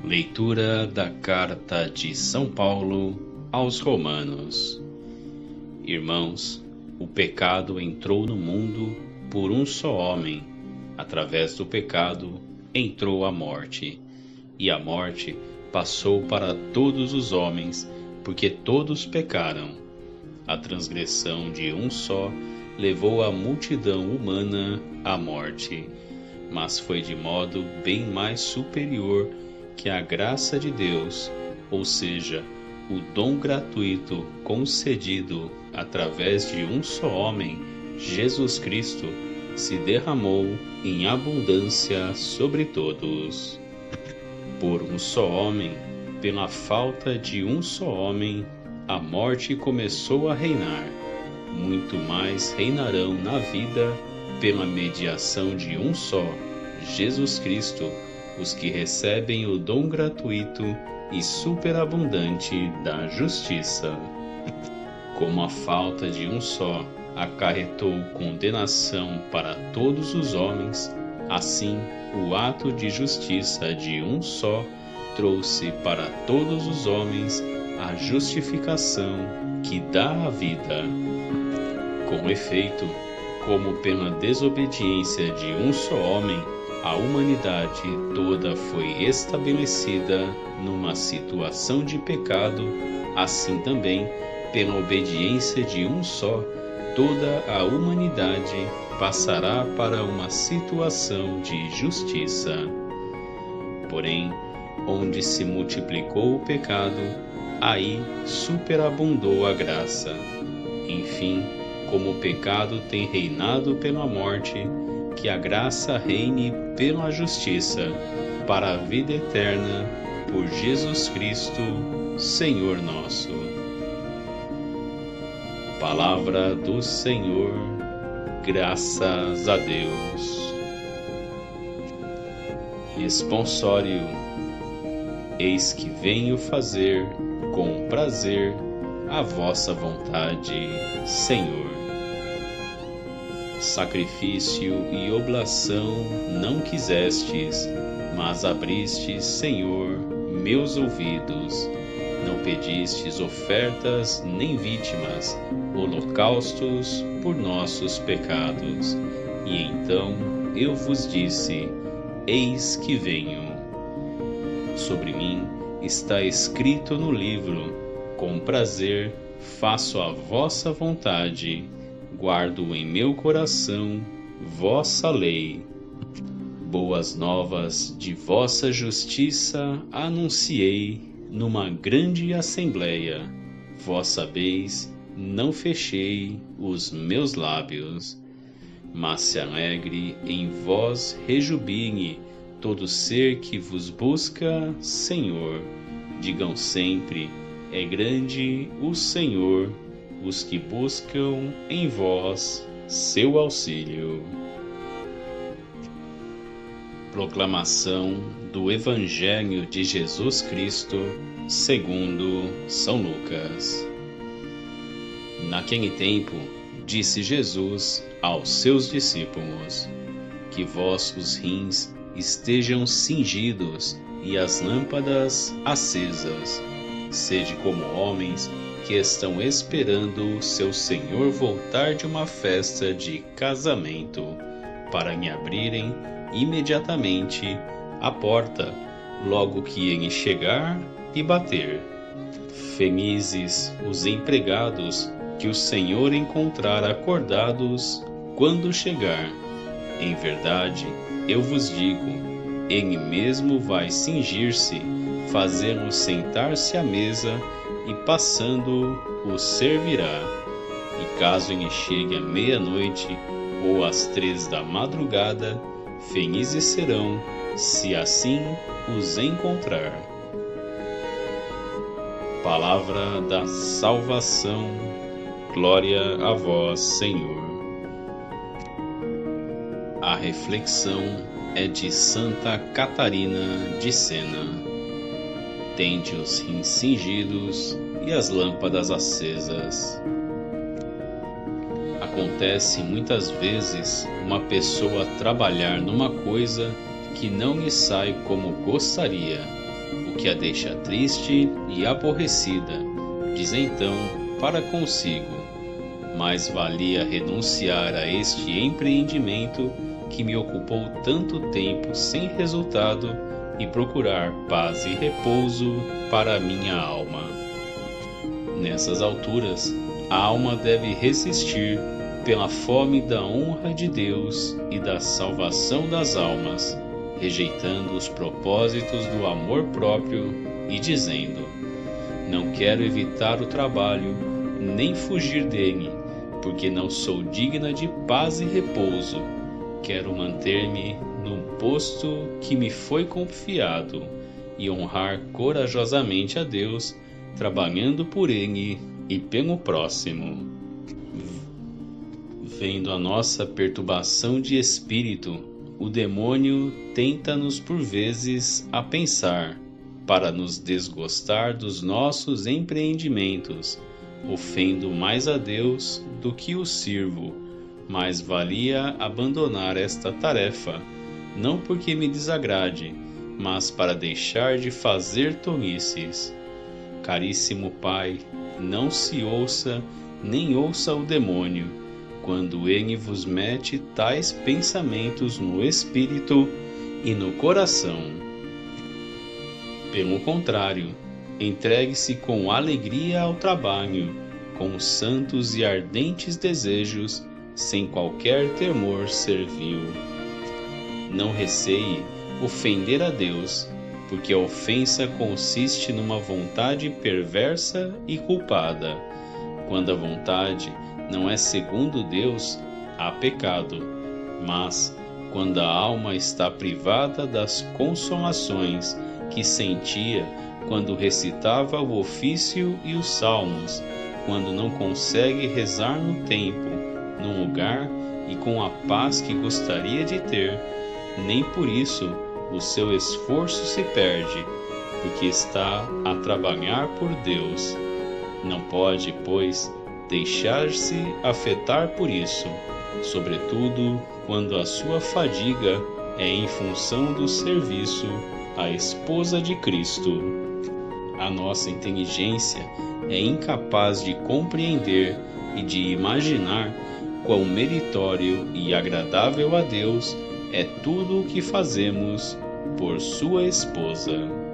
Leitura da Carta de São Paulo aos Romanos. Irmãos, o pecado entrou no mundo por um só homem. Através do pecado entrou a morte, e a morte passou para todos os homens, porque todos pecaram. A transgressão de um só levou a multidão humana à morte, mas foi de modo bem mais superior que a graça de Deus, ou seja, o dom gratuito concedido através de um só homem, Jesus Cristo, se derramou em abundância sobre todos. Por um só homem, pela falta de um só homem, a morte começou a reinar. Muito mais reinarão na vida, pela mediação de um só, Jesus Cristo, os que recebem o dom gratuito e superabundante da justiça. Como a falta de um só acarretou condenação para todos os homens, assim o ato de justiça de um só trouxe para todos os homens a justificação que dá a vida. Com efeito, como pela desobediência de um só homem, a humanidade toda foi estabelecida numa situação de pecado, assim também, pela obediência de um só, toda a humanidade passará para uma situação de justiça. Porém, onde se multiplicou o pecado, aí superabundou a graça. Enfim, como o pecado tem reinado pela morte, que a graça reine pela justiça, para a vida eterna, por Jesus Cristo, Senhor nosso. Palavra do Senhor, graças a Deus. Responsório: eis que venho fazer com prazer a vossa vontade, Senhor. Sacrifício e oblação não quisestes, mas abristes, Senhor, meus ouvidos. Não pedistes ofertas nem vítimas, holocaustos por nossos pecados. E então eu vos disse: eis que venho. Sobre mim está escrito no livro: com prazer faço a vossa vontade. Guardo em meu coração vossa lei. Boas novas de vossa justiça anunciei numa grande assembleia. Vós sabeis, não fechei os meus lábios. Mas se alegre em vós rejubile todo ser que vos busca, Senhor. Digam sempre: é grande o Senhor, os que buscam em vós seu auxílio. Proclamação do Evangelho de Jesus Cristo segundo São Lucas. Naquele tempo, disse Jesus aos seus discípulos: que vossos rins estejam cingidos e as lâmpadas acesas. Sede como homens que estão esperando seu Senhor voltar de uma festa de casamento, para lhe abrirem imediatamente a porta, logo que ele chegar e bater. Felizes os empregados que o Senhor encontrar acordados quando chegar. Em verdade, eu vos digo, ele mesmo vai cingir-se, fazê-lo sentar-se à mesa e passando o servirá. E caso ele chegue à meia-noite ou às 3 da madrugada, felizes serão, se assim os encontrar. Palavra da salvação. Glória a vós, Senhor. A reflexão é de Santa Catarina de Sena. Tende os rins cingidos e as lâmpadas acesas. Acontece muitas vezes uma pessoa trabalhar numa coisa que não lhe sai como gostaria, que a deixa triste e aborrecida. Diz então para consigo: mais valia renunciar a este empreendimento que me ocupou tanto tempo sem resultado e procurar paz e repouso para a minha alma. Nessas alturas, a alma deve resistir pela fome da honra de Deus e da salvação das almas, rejeitando os propósitos do amor próprio e dizendo: não quero evitar o trabalho, nem fugir dele, porque não sou digna de paz e repouso. Quero manter-me no posto que me foi confiado e honrar corajosamente a Deus, trabalhando por ele e pelo próximo. Vendo a nossa perturbação de espírito, o demônio tenta-nos por vezes a pensar, para nos desgostar dos nossos empreendimentos. Ofendo mais a Deus do que o sirvo. Mais valia abandonar esta tarefa, não porque me desagrade, mas para deixar de fazer tolices. Caríssimo Pai, não se ouça, nem ouça o demônio, quando ele vos mete tais pensamentos no espírito e no coração. Pelo contrário, entregue-se com alegria ao trabalho, com santos e ardentes desejos, sem qualquer temor servil. Não receie ofender a Deus, porque a ofensa consiste numa vontade perversa e culpada. Quando a vontade não é segundo Deus, há pecado. Mas, quando a alma está privada das consolações que sentia quando recitava o ofício e os salmos, quando não consegue rezar no tempo, num lugar e com a paz que gostaria de ter, nem por isso o seu esforço se perde, porque está a trabalhar por Deus. Não pode, pois, deixar-se afetar por isso, sobretudo quando a sua fadiga é em função do serviço à esposa de Cristo. A nossa inteligência é incapaz de compreender e de imaginar quão meritório e agradável a Deus é tudo o que fazemos por sua esposa.